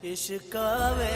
इश्कावे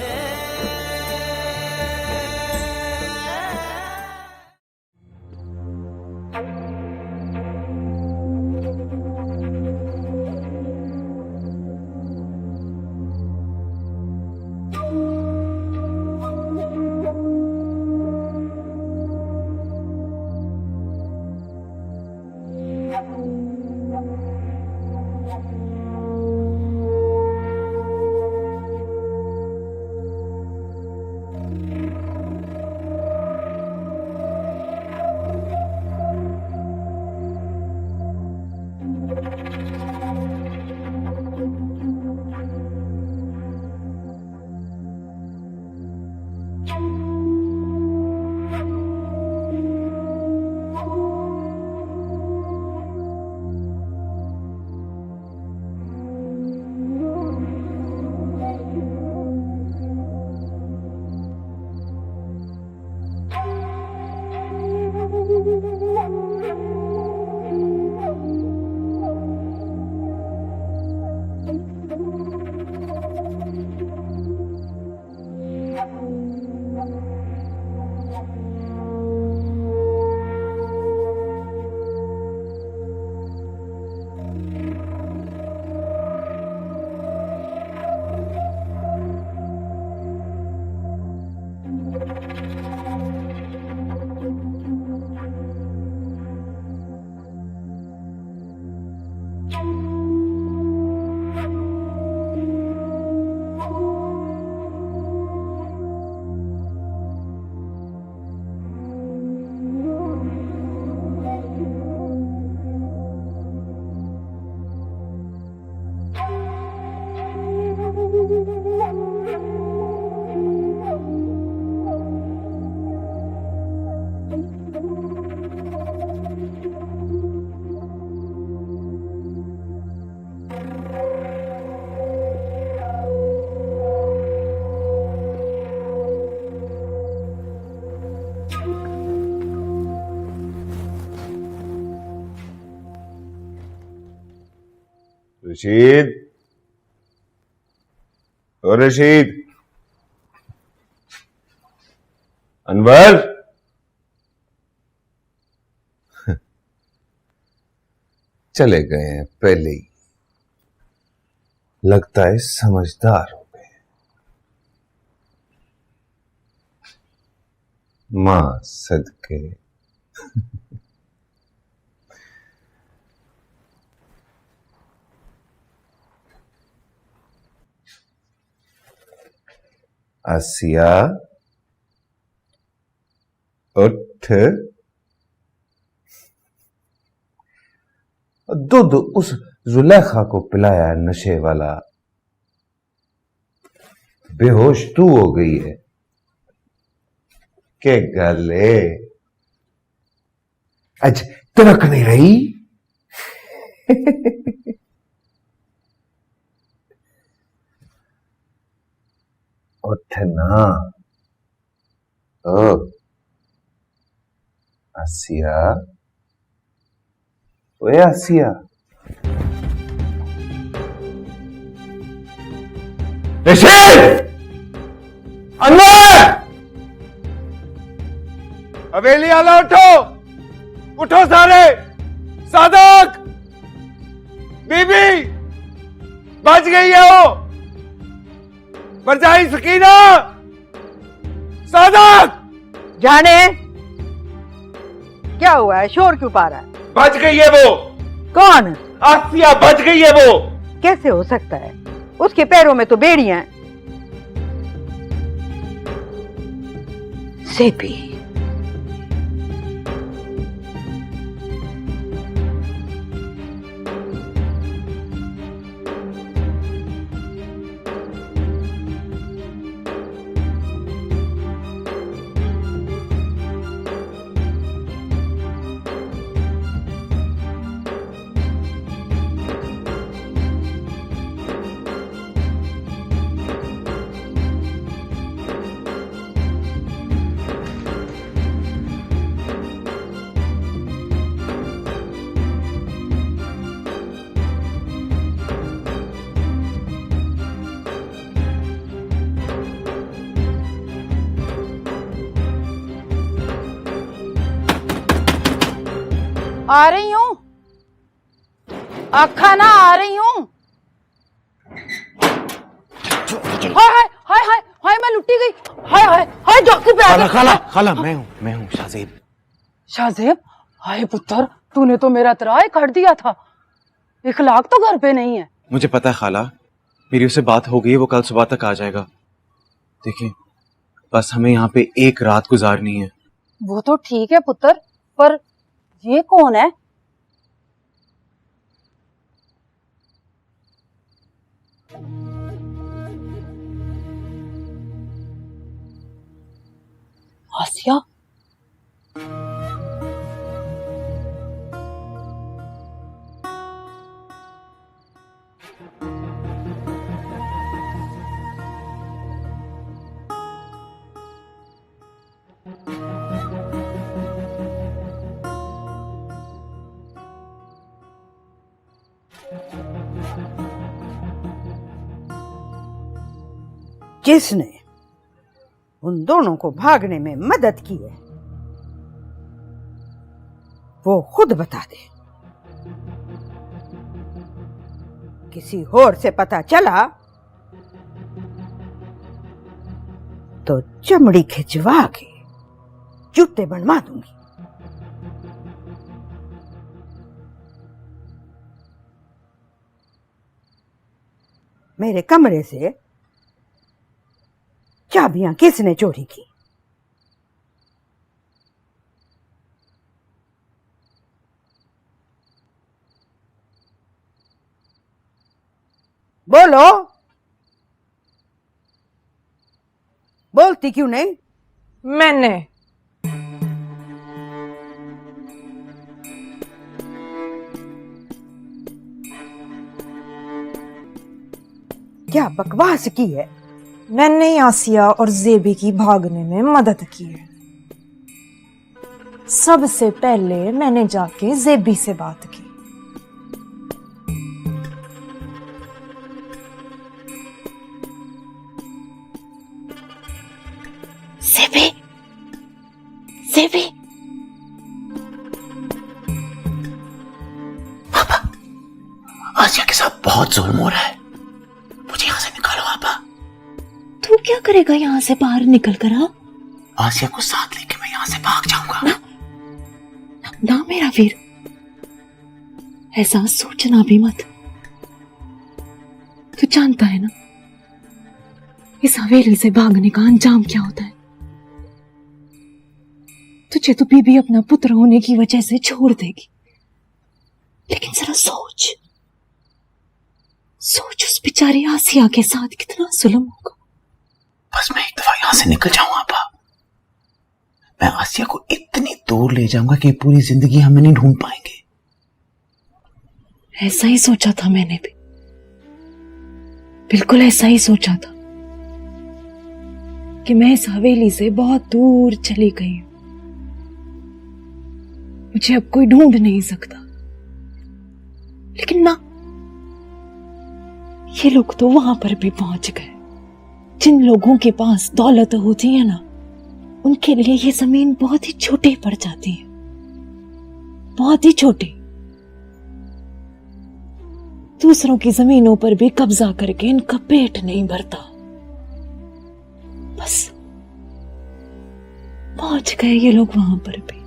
रशीद, ओ रशीद, अनवर, चले गए हैं पहले ही। लगता है समझदार हो गए। मां सदके। आसिया, उठ। दूध उस जुलेखा को पिलाया है नशे वाला। बेहोश तू हो गई है। के गले आज तड़क नहीं रही। उठना। ओ आसिया, ओए आसिया, रशीद, अंदर। हवेली आला उठो, उठो सारे। सादक, बीबी बच गई है वो। बरजाई सकीना, सादक। जाने क्या हुआ है, शोर क्यों पा रहा है? बच गई है वो। कौन? आसिया बच गई है वो। कैसे हो सकता है? उसके पैरों में तो बेड़ियां हैं। सेपी, आ रही हूँ, अखा ना आ रही हूँ। हाय हाय हाय हाय हाय, मैं लुटी गई। हाय हाय हाय, डॉक्टर पे आ खाला गई। खाला खाला, मैं हूँ शाहजेब। शाहजेब, हाय पुत्र, तूने तो मेरा तराय कर दिया था। इखलाक तो घर पे नहीं है। मुझे पता है खाला, मेरी उससे बात हो गई, वो कल सुबह तक आ जाएगा। देखिए, बस हमें यहाँ पे एक रात गुजारनी है। वो तो ठीक है पुत्र, पर ये कौन है? आसिया। जिसने उन दोनों को भागने में मदद की है वो खुद बता दे। किसी और से पता चला तो चमड़ी खिंचवा के जूते बनवा दूंगी। मेरे कमरे से चाबियां किसने चोरी की? बोलो, बोलती क्यों नहीं? मैंने। क्या बकवास की है? मैंने आसिया और जेबी की भागने में मदद की है। सबसे पहले मैंने जाके जेबी से बात की। जेबी, जेबी, आसिया के साथ बहुत जुल्म हो रहा है, मुझे यहाँ से निकालो आपा। तू क्या करेगा यहाँ से बाहर निकल कर? आसिया को साथ लेके मैं यहाँ से भाग जाऊंगा। ना मेरा वीर, ऐसा सोचना भी मत। तू जानता है ना इस हवेली से भागने का अंजाम क्या होता है। तुझे तो बीबी अपना पुत्र होने की वजह से छोड़ देगी, लेकिन जरा सोच सोच उस बेचारी आसिया के साथ कितना जुल्म होगा। बस मैं एक दफा यहाँ से निकल जाऊं आपा। मैं आसिया को इतनी दूर ले जाऊंगा कि पूरी जिंदगी हम नहीं ढूंढ पाएंगे। ऐसा ही सोचा था मैंने भी, बिल्कुल ऐसा ही सोचा था कि मैं इस हवेली से बहुत दूर चली गई हूं, मुझे अब कोई ढूंढ नहीं सकता। लेकिन ना, ये लोग तो वहां पर भी पहुंच गए। जिन लोगों के पास दौलत होती है ना, उनके लिए ये जमीन बहुत ही छोटी पड़ जाती है, बहुत ही छोटी। दूसरों की जमीनों पर भी कब्जा करके इनका पेट नहीं भरता। बस पहुंच गए ये लोग, वहां पर भी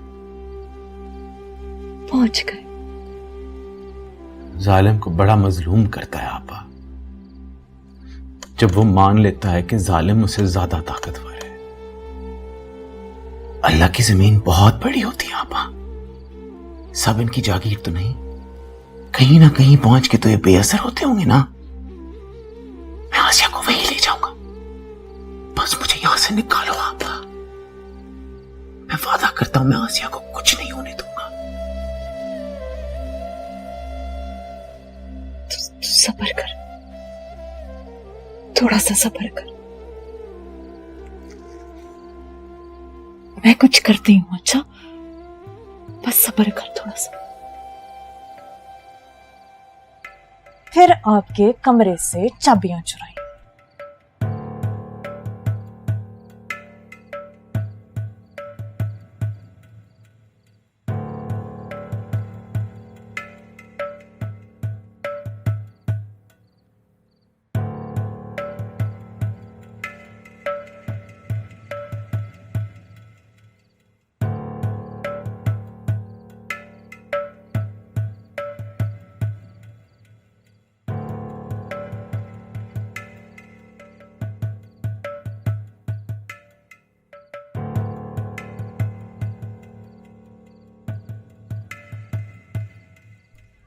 पहुंच गए। जालिम को बड़ा मजलूम करता है आपा, जब वो मान लेता है कि जालिम उसे ज्यादा ताकतवर है। अल्लाह की जमीन बहुत बड़ी होती है आपा, सब इनकी जागीर तो नहीं। कहीं ना कहीं पहुंच के तो ये बेअसर होते होंगे ना। मैं आसिया को वहीं ले जाऊंगा, बस मुझे यहां से निकालो आपा। मैं वादा करता हूं मैं आसिया को कुछ नहीं होने दूंगा। तू सब्र कर, थोड़ा सा सब्र कर। मैं कुछ करती हूं, अच्छा? बस सब्र कर थोड़ा सा। फिर आपके कमरे से चाबियां चुराई।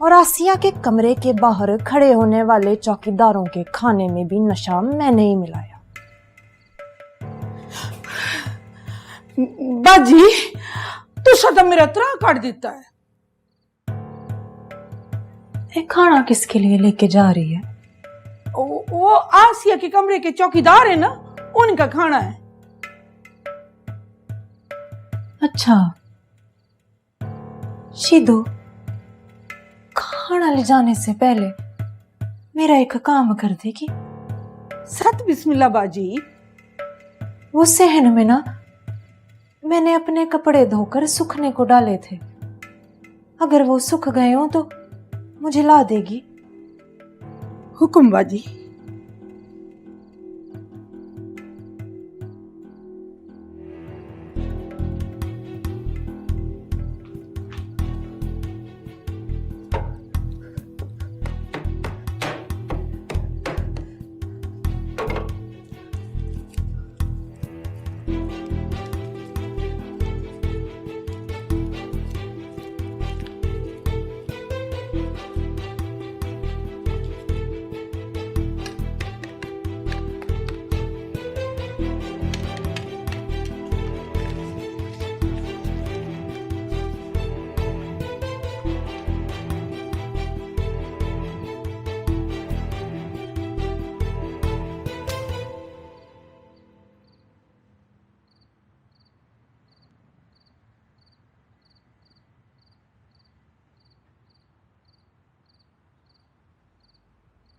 और आसिया के कमरे के बाहर खड़े होने वाले चौकीदारों के खाने में भी नशा मैंने ही मिलाया। बाजी तू सदा मेरा त्राह काट देता है। ये खाना किसके लिए लेके जा रही है? वो आसिया के कमरे के चौकीदार है ना, उनका खाना है। अच्छा शीदो, खाना ले जाने से पहले मेरा एक काम कर देगी। सत बिस्मिल्लाह बाजी। वो सहन में ना मैंने अपने कपड़े धोकर सूखने को डाले थे, अगर वो सूख गए हो तो मुझे ला देगी। हुक्म बाजी।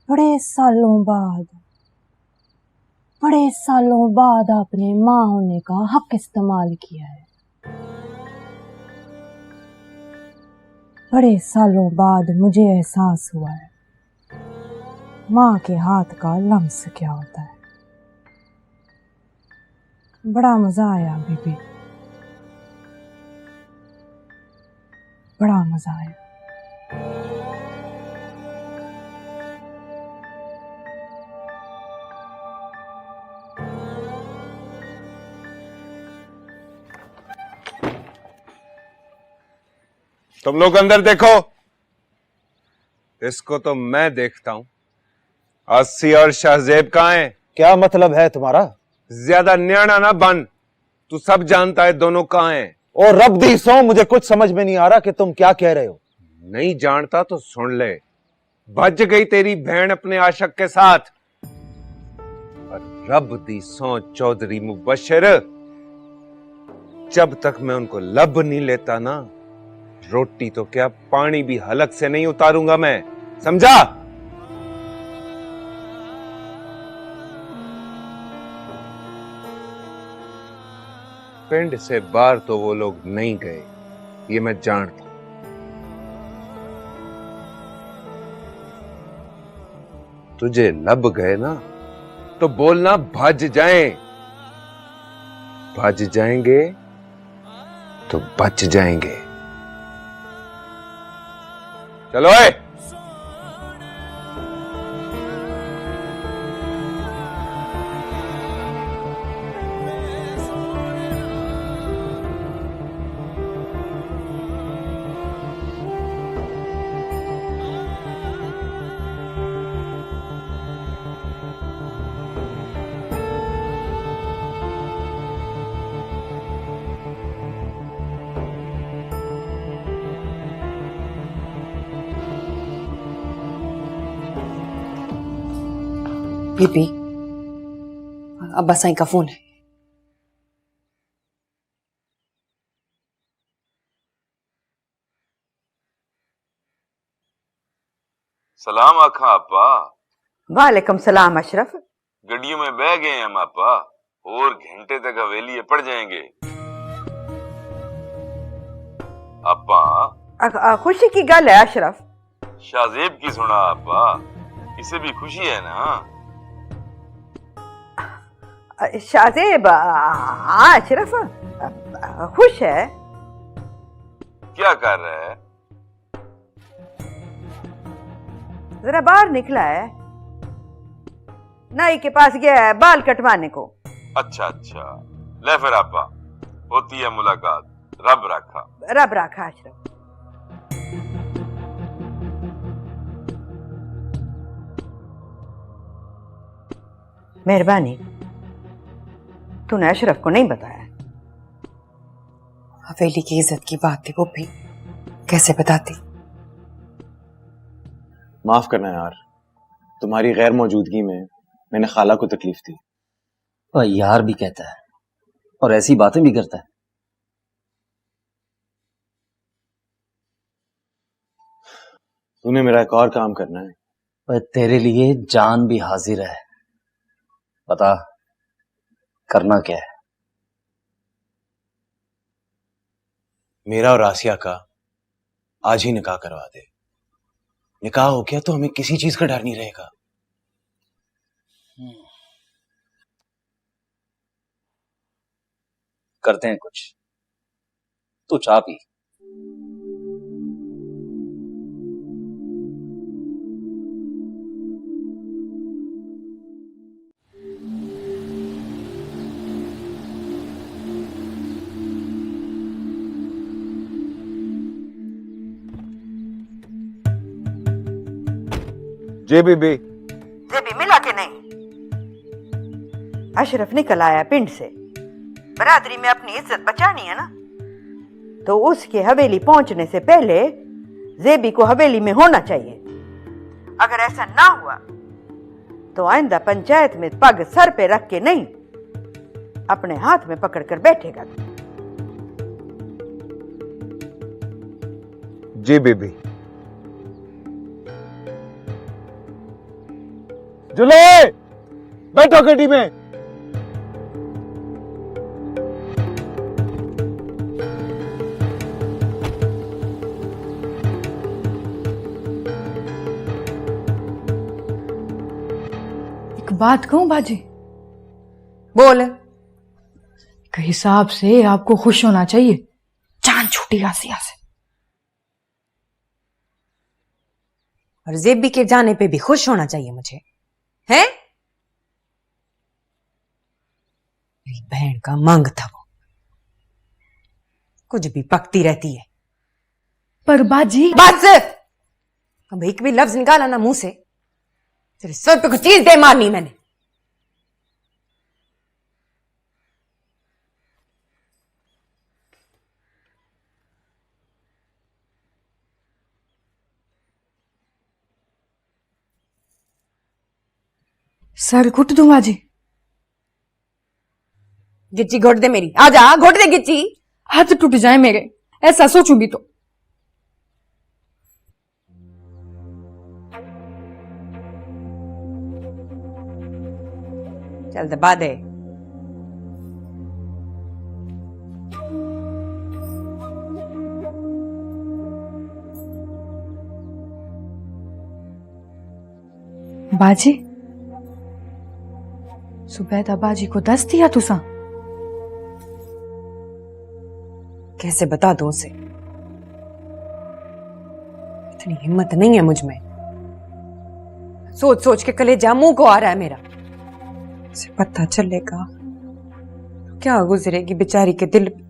बड़े सालों बाद आपने माँ होने का हक इस्तेमाल किया है। बड़े सालों बाद मुझे एहसास हुआ है माँ के हाथ का लम्स क्या होता है। बड़ा मजा आया बीबी, बड़ा मजा आया। तुम लोग अंदर देखो, इसको तो मैं देखता हूं। आसिया और शाहजेब कहां हैं? क्या मतलब है तुम्हारा? ज्यादा न्याणा ना बन, तू सब जानता है दोनों कहां हैं। और रब दी सो, मुझे कुछ समझ में नहीं आ रहा कि तुम क्या कह रहे हो। नहीं जानता तो सुन ले। भज गई तेरी बहन अपने आशिक के साथ। और रब दी सो चौधरी मुबशर, जब तक मैं उनको लब नहीं लेता ना, रोटी तो क्या पानी भी हलक से नहीं उतारूंगा मैं, समझा? पिंड से बाहर तो वो लोग नहीं गए, ये मैं जानता। तुझे लब गए ना तो बोलना भज जाएं। भज जाएंगे तो बच जाएंगे। चलो ए। बीबी, अब्बा साईं का फोन है। सलाम आखा अप्पा। वालेकुम सलाम अशरफ। गड्डियों में बह गए हैं हम अप्पा, और घंटे तक हवेली पड़ जाएंगे। अप्पा खुशी की गल है अशरफ। शाहजेब की सुना अप्पा, इसे भी खुशी है ना? शाहजेब अशरफ खुश है। क्या कर रहा है? जरा बाहर निकला है, नाई के पास गया है बाल कटवाने को। अच्छा अच्छा, ले फिर अप्पा, होती है मुलाकात। रब रखा। रब रखा अशरफ। मेहरबानी, तूने अशरफ को नहीं बताया? हवेली की इज्जत की बात थी पुप्पी, कैसे बताती। माफ करना यार, तुम्हारी गैर मौजूदगी में मैंने खाला को तकलीफ दी। और यार भी कहता है और ऐसी बातें भी करता है। तूने मेरा एक और काम करना है। पर तेरे लिए जान भी हाजिर है, बता करना क्या है। मेरा और आसिया का आज ही निकाह करवा दे। निकाह हो गया तो हमें किसी चीज का डर नहीं रहेगा। करते हैं कुछ, तू चाह पी। जी बीबी। जेबी मिला के नहीं? अशरफ निकल आया पिंड से, बरादरी में अपनी इज्जत बचानी है ना, तो उसके हवेली पहुंचने से पहले जेबी को हवेली में होना चाहिए। अगर ऐसा ना हुआ तो आइंदा पंचायत में पग सर पे रख के नहीं, अपने हाथ में पकड़ कर बैठेगा। जी बीबी। जुले, बैठो गड्डी में। एक बात कहूं बाजी? बोल। एक हिसाब से आपको खुश होना चाहिए, जान छूटी आसिया से। और जेबी के जाने पे भी खुश होना चाहिए मुझे, हैं? मेरी बहन का मंग था वो, कुछ भी पकती रहती है। पर बाजी, बस, अब एक भी लफ्ज निकाला ना मुंह से, तेरे सर पे कुछ चीज दे मारनी मैंने। सर घुट दूं बाजी? गिच्ची घोट दे मेरी, आजा घोट दे गिच्ची। हाथ टूट जाए मेरे, ऐसा सोचूंगी तो। चल दबा दे। बाजी, सुबैदा बाजी को दस दिया तुसा? कैसे बता दो उसे, इतनी हिम्मत नहीं है मुझ में। सोच सोच के कलेजा मुंह को आ रहा है मेरा। उसे पता चलेगा क्या गुजरेगी बेचारी के दिल पे।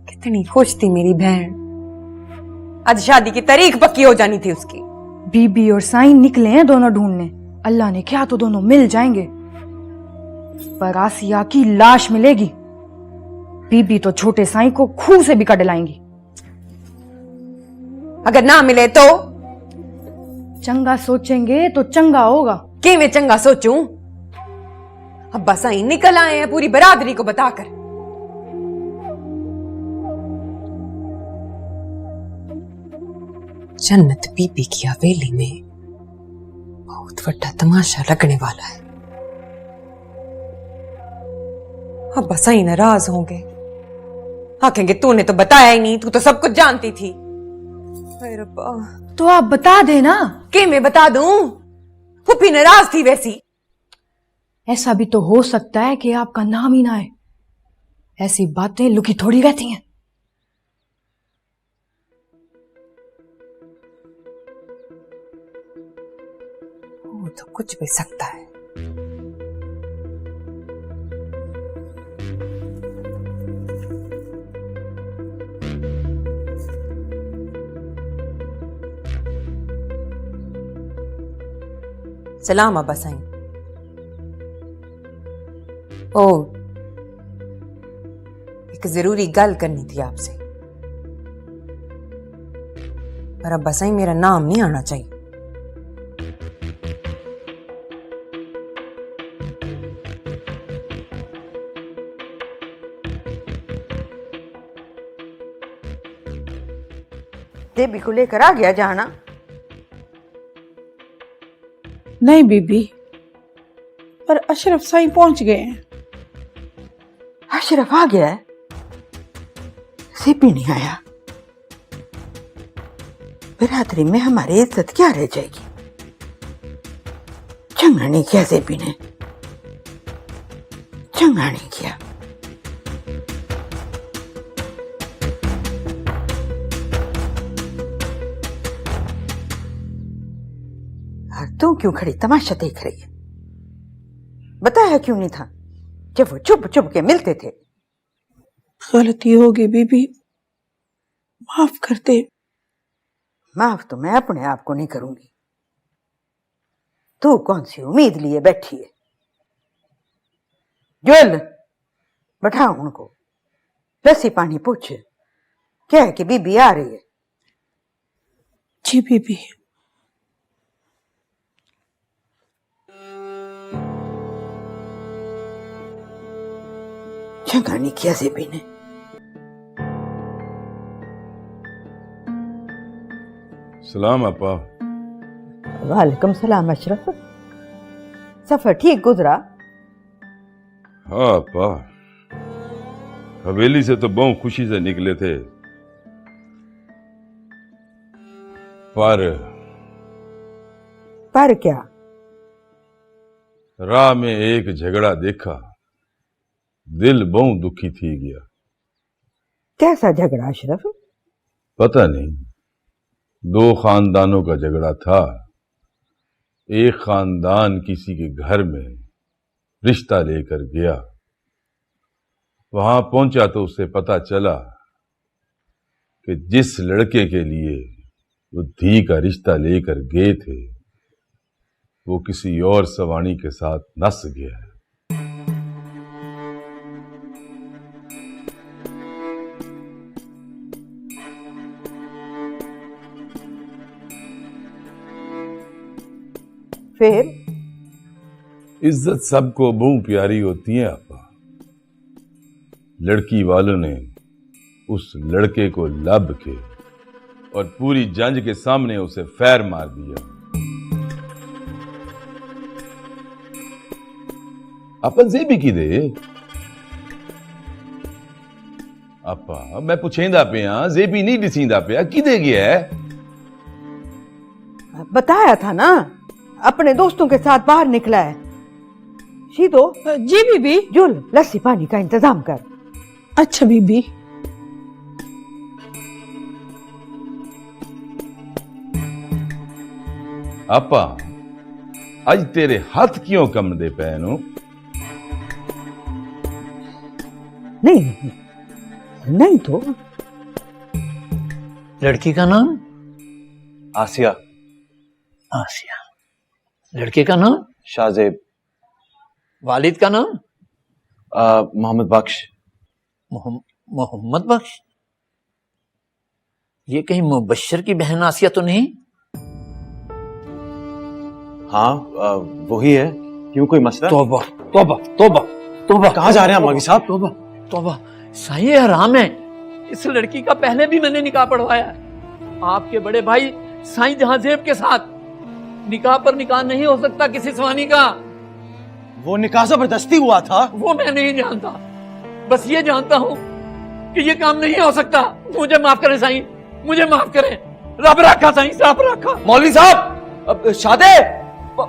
कितनी खुश थी मेरी बहन, आज शादी की तारीख पक्की हो जानी थी उसकी। बीबी और साईं निकले हैं दोनों ढूंढने, अल्लाह ने क्या तो दोनों मिल जाएंगे, पर आसिया की लाश मिलेगी। बीबी तो छोटे साईं को खूह से भी कट लाएंगी। अगर ना मिले तो चंगा सोचेंगे तो चंगा होगा। कि मैं चंगा सोचूं? अब्बा साईं निकल आए हैं पूरी बरादरी को बताकर। जन्नत बीबी की हवेली में बहुत बड़ा तमाशा लगने वाला है। अब्बा साईं नाराज होंगे, आखेंगे तूने तो बताया ही नहीं, तू तो सब कुछ जानती थी। अरे रब्बा, तो आप बता देना। कि मैं बता दूं? फूफी नाराज थी वैसी। ऐसा भी तो हो सकता है कि आपका नाम ही ना है। ऐसी बातें लुकी थोड़ी रहती हैं। वो तो कुछ भी सकता है। सलाम अब्बा साईं। ओ, एक जरूरी गल करनी थी आपसे, पर अब बस ही मेरा नाम नहीं आना चाहिए। देवी को लेकर आ गया जाना? नहीं बीबी, पर अशरफ साईं पहुंच गए हैं। अशरफ आ गया है? सीपी नहीं आया? बिरादरी में हमारी इज्जत क्या रह जाएगी? चंगा नहीं किया सीपी ने, चंगा नहीं किया। और तू क्यों खड़ी तमाशा देख रही है? बताया क्यों नहीं था जब वो चुप चुप के मिलते थे? गलती होगी बीबी, माफ कर दे। माफ तो मैं अपने आप को नहीं करूंगी। तू कौन सी उम्मीद लिए बैठी है? जुल, बैठाओ उनको, लस्सी पानी पूछ, क्या है कि बीबी आ रही है। जी बीबी। चंगा नहीं किया सीपी ने। सलाम अपा। वालेकुम सलाम अशरफ, सफर ठीक गुजरा? हाँ अपा, हवेली से तो बहुत खुशी से निकले थे, पर क्या? राह में एक झगड़ा देखा, दिल बहुत दुखी थी गया। कैसा झगड़ा अशरफ? पता नहीं, दो खानदानों का झगड़ा था। एक खानदान किसी के घर में रिश्ता लेकर गया, वहां पहुंचा तो उसे पता चला कि जिस लड़के के लिए वो धी का रिश्ता लेकर गए थे वो किसी और सवाणी के साथ नस गया है। फिर? इज्जत सबको बहुत प्यारी होती है आपा। लड़की वालों ने उस लड़के को लब के और पूरी जंज के सामने उसे फैर मार दिया। अपन से भी की दे आपा, मैं पुछेंदा पिया, जेबी नहीं दिसींदा पिया, किदे गया है? बताया था ना, अपने दोस्तों के साथ बाहर निकला है। शीतो। जी बीबी। जुल, लस्सी पानी का इंतजाम कर। अच्छा बीबी। आपा, आज तेरे हाथ क्यों कम दे पैनो? नहीं नहीं तो। लड़की का नाम? आसिया। आसिया। लड़के का नाम? शाहजेब। वालिद का नाम? मोहम्मद बख्श। मोहम्मद बख्श? ये कहीं मुबश्शिर की बहन आसिया तो नहीं? हाँ, वही है। क्यों, कोई मसला? तौबा तौबा तौबा तौबा। कहाँ जा रहे हैं मौलवी साहब? तौबा तौबा, साईं ये हराम है। इस लड़की का पहले भी मैंने निकाह पढ़वाया है आपके बड़े भाई साईं जहांजेब के साथ। निकाह पर निकाह नहीं हो सकता किसी सवानी का। वो निकाह जबरदस्ती हुआ था। वो मैं नहीं जानता, बस ये जानता हूँ कि ये काम नहीं हो सकता। मुझे माफ करें साईं, मुझे माफ करें। रब रखा साईं, रब रखा। मौलवी साहब, शादे,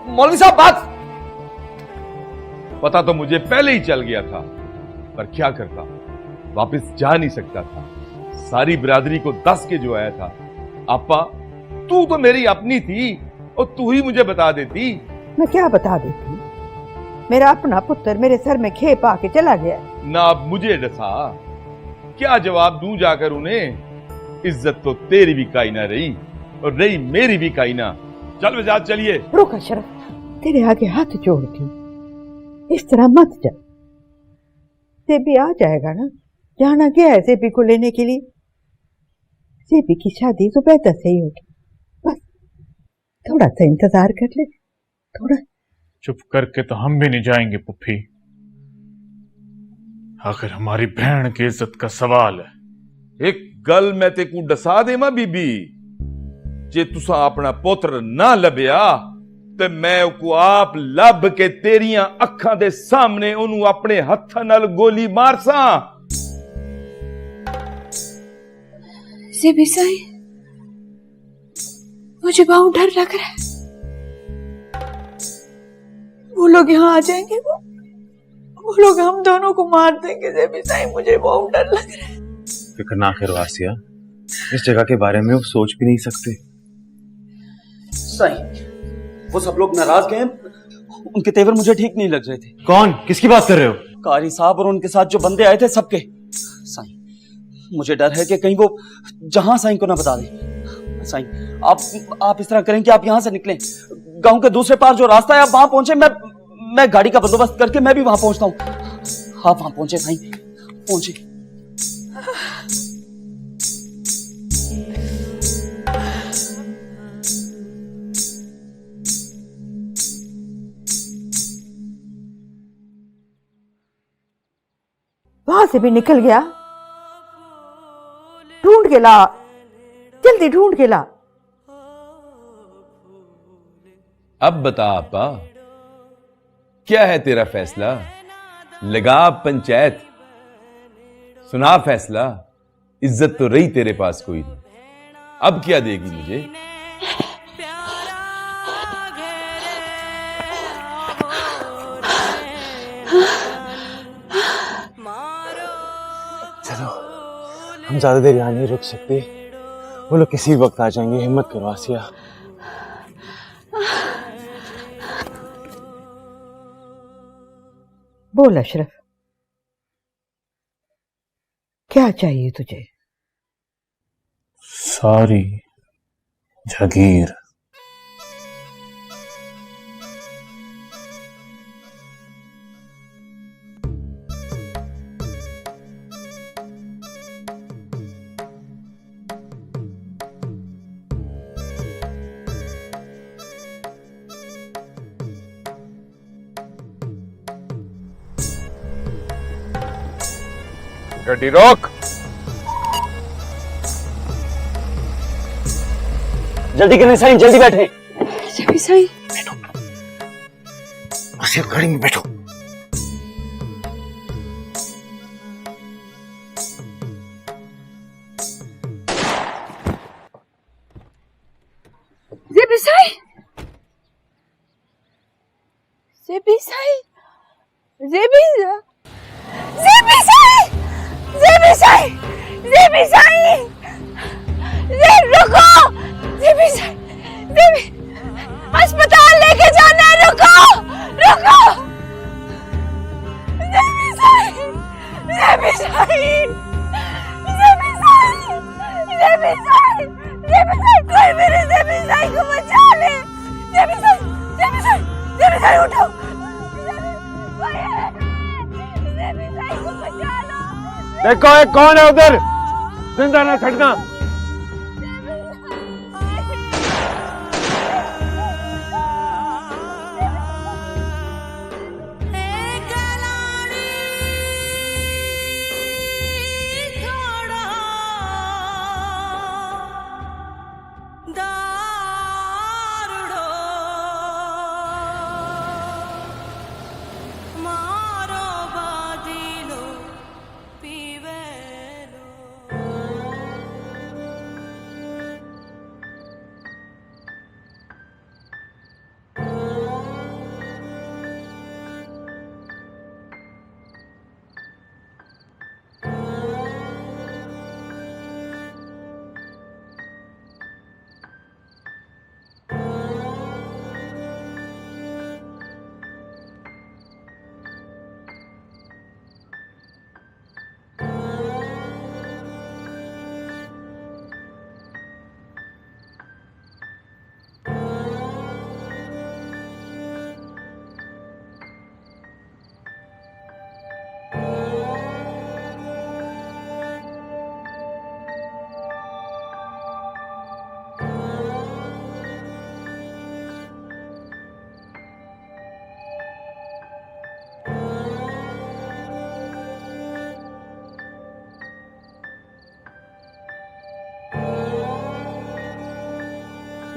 मौलवी साहब बात। पता तो मुझे पहले ही चल गया था, पर क्या करता, वापस जा नहीं सकता था। सारी बिरादरी को दस के जो आया था। आपा, तू तो मेरी अपनी थी और तू ही मुझे बता देती। मैं क्या बता देती? मेरा अपना पुत्र मेरे सर में खेप आके चला गया। ना अब मुझे डसा, क्या जवाब दूं जाकर उन्हें? इज्जत तो तेरी भी काई ना रही और रही मेरी भी काई ना। चल वजाद, चलिए। रुक अशरफ, तेरे आगे हाथ जोड़ती, इस तरह मत जा। जेबी आ जाएगा ना। जाना क्या है जेबी को लेने के लिए? जेबी की शादी तो बेहतर से ही होगी, बस थोड़ा सा इंतजार कर ले, थोड़ा। चुप करके तो हम भी नहीं जाएंगे पुप्पी। आखिर हमारी बहन की इज्जत का सवाल है। एक गल मैं तेकू दसा देवा बीबी, जे तुसा अपना पुत्र ना लभ्या ते मैं को आप लभ के तेरिया अखां दे सामने ओनू अपने हत्थां नाल गोली मारसा। जेबी साई, मुझे बहुत डर लग रहा है। वो लोग यहाँ आ जाएंगे, वो लोग हम दोनों को मार देंगे। जेबी साई, मुझे बहुत डर लग रहा है। फिक्र ना करो आसिया, इस जगह के बारे में वो सोच भी नहीं सकते। साईं, वो सब लोग नाराज गए, उनके तेवर मुझे ठीक नहीं लग रहे थे। कौन? किसकी बात कर रहे हो? कारी साहब और उनके साथ जो बंदे आए थे सबके। साईं, मुझे डर है कि कहीं वो जहां साईं को ना बता दें। साईं, आप इस तरह करें कि आप यहां से निकलें, गांव के दूसरे पार जो रास्ता है आप वहां पहुंचे। मैं गाड़ी का बंदोबस्त करके मैं भी वहां पहुंचता हूं। आप वहां पहुंचे साईं, पहुंचे। वहां से भी निकल गया? ढूंढ के ला, जल्दी ढूंढ के ला। अब बता आपा, क्या है तेरा फैसला? लगा पंचायत, सुना फैसला। इज्जत तो रही तेरे पास कोई नहीं, अब क्या देगी मुझे? चलो, हम ज्यादा देर यहाँ नहीं रुक सकते, वो लोग किसी वक्त आ जाएंगे। हिम्मत करो आसिया। बोल अशरफ, क्या चाहिए तुझे? सारी जागीर। गड्डी रोक। जल्दी करने साईं, जल्दी बैठे। जेबी साई, आसिया गाड़ी में बैठो। जेबी साई, जेबी साई, जेबी साई, जेबी साई, जेबी साई, रुको। जेबी साई, जेबी, अस्पताल लेके जाना है, रुको, रुको। जेबी साई, जेबी साई, जेबी साई, जेबी साई, जेबी साई, कोई मेरे जेबी साई को बचा ले। जेबी साई, जेबी साई, जेबी साई उठो। जेबी साई को बचा लो। देखो एक कौन है उधर, जिंदा ना छटना।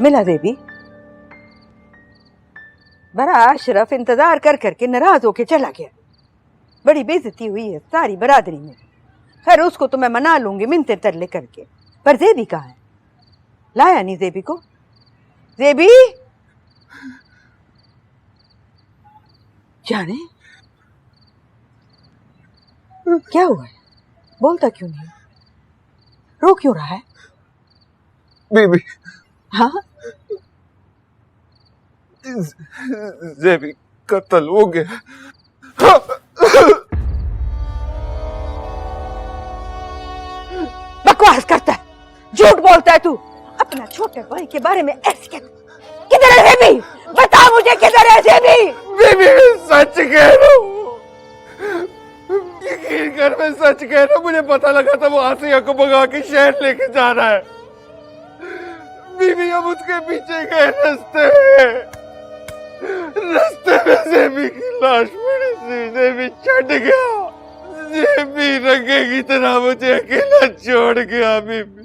मिला देवी? बड़ा अशरफ इंतजार कर करके नाराज होके चला गया। बड़ी बेइज्जती हुई है सारी बरादरी में। खैर उसको तो मैं मना लूंगी मिन्नतें तरले करके, पर जेबी कहाँ है? लाया नहीं जेबी को? जेबी जाने क्या हुआ है, बोलता क्यों नहीं, रो क्यों रहा है? बीबी, हाँ जेबी कत्ल हो गया। बकवास करता है, झूठ बोलता है तू। अपना छोटे भाई के बारे में ऐसे कहता। किधर है जेबी? बता मुझे किधर है जेबी? बीबी सच कह रहा हूँ, यकीन कर मैं सच कह रहा हूँ। मुझे पता लगा था वो आसिया को भगा के शहर लेके जा रहा है। बीबी हम उसके पीछे गए रास्ते में जेबी की लाश पड़ी थी। जेबी छट गया, जेबी रंगे की तरह मुझे अकेला छोड़ गया। बीबी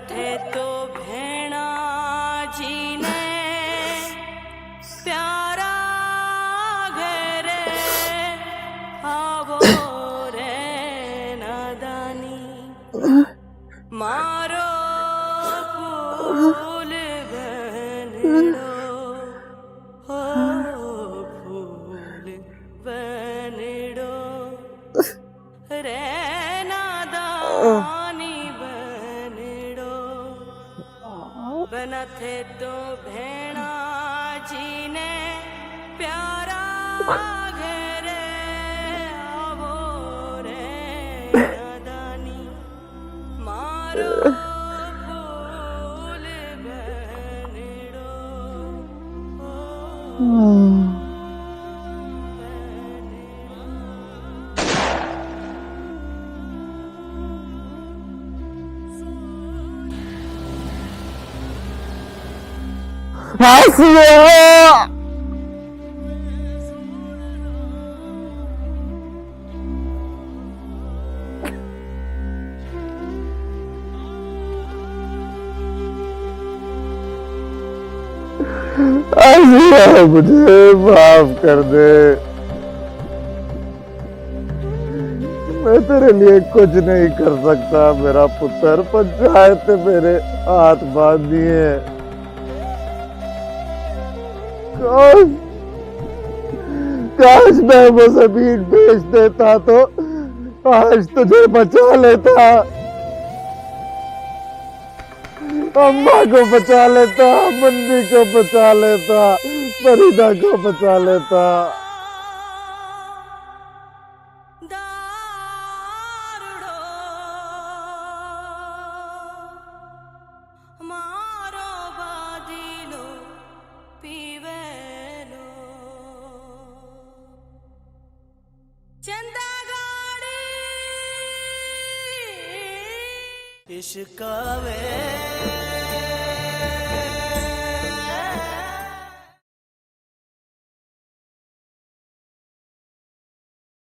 थे तो भेणा जी ने प्यारा घरे आवो रे नादानी मारो फूल बनड़ो हो फूल बनड़ो रे नादानी बना थे तो भेणा जी ने प्यारा घरे आवो रे नादानी मारो फूल बनड़ो मुझे माफ कर दे, मैं तेरे लिए कुछ नहीं कर सकता मेरा पुत्र। पंचायत ने मेरे हाथ बांध दिए। काश मैं वो जमीन बेच देता तो आज तुझे बचा लेता, अम्मा को बचा लेता, मन्नी को बचा लेता, फरीदा को बचा लेता। इश्कावे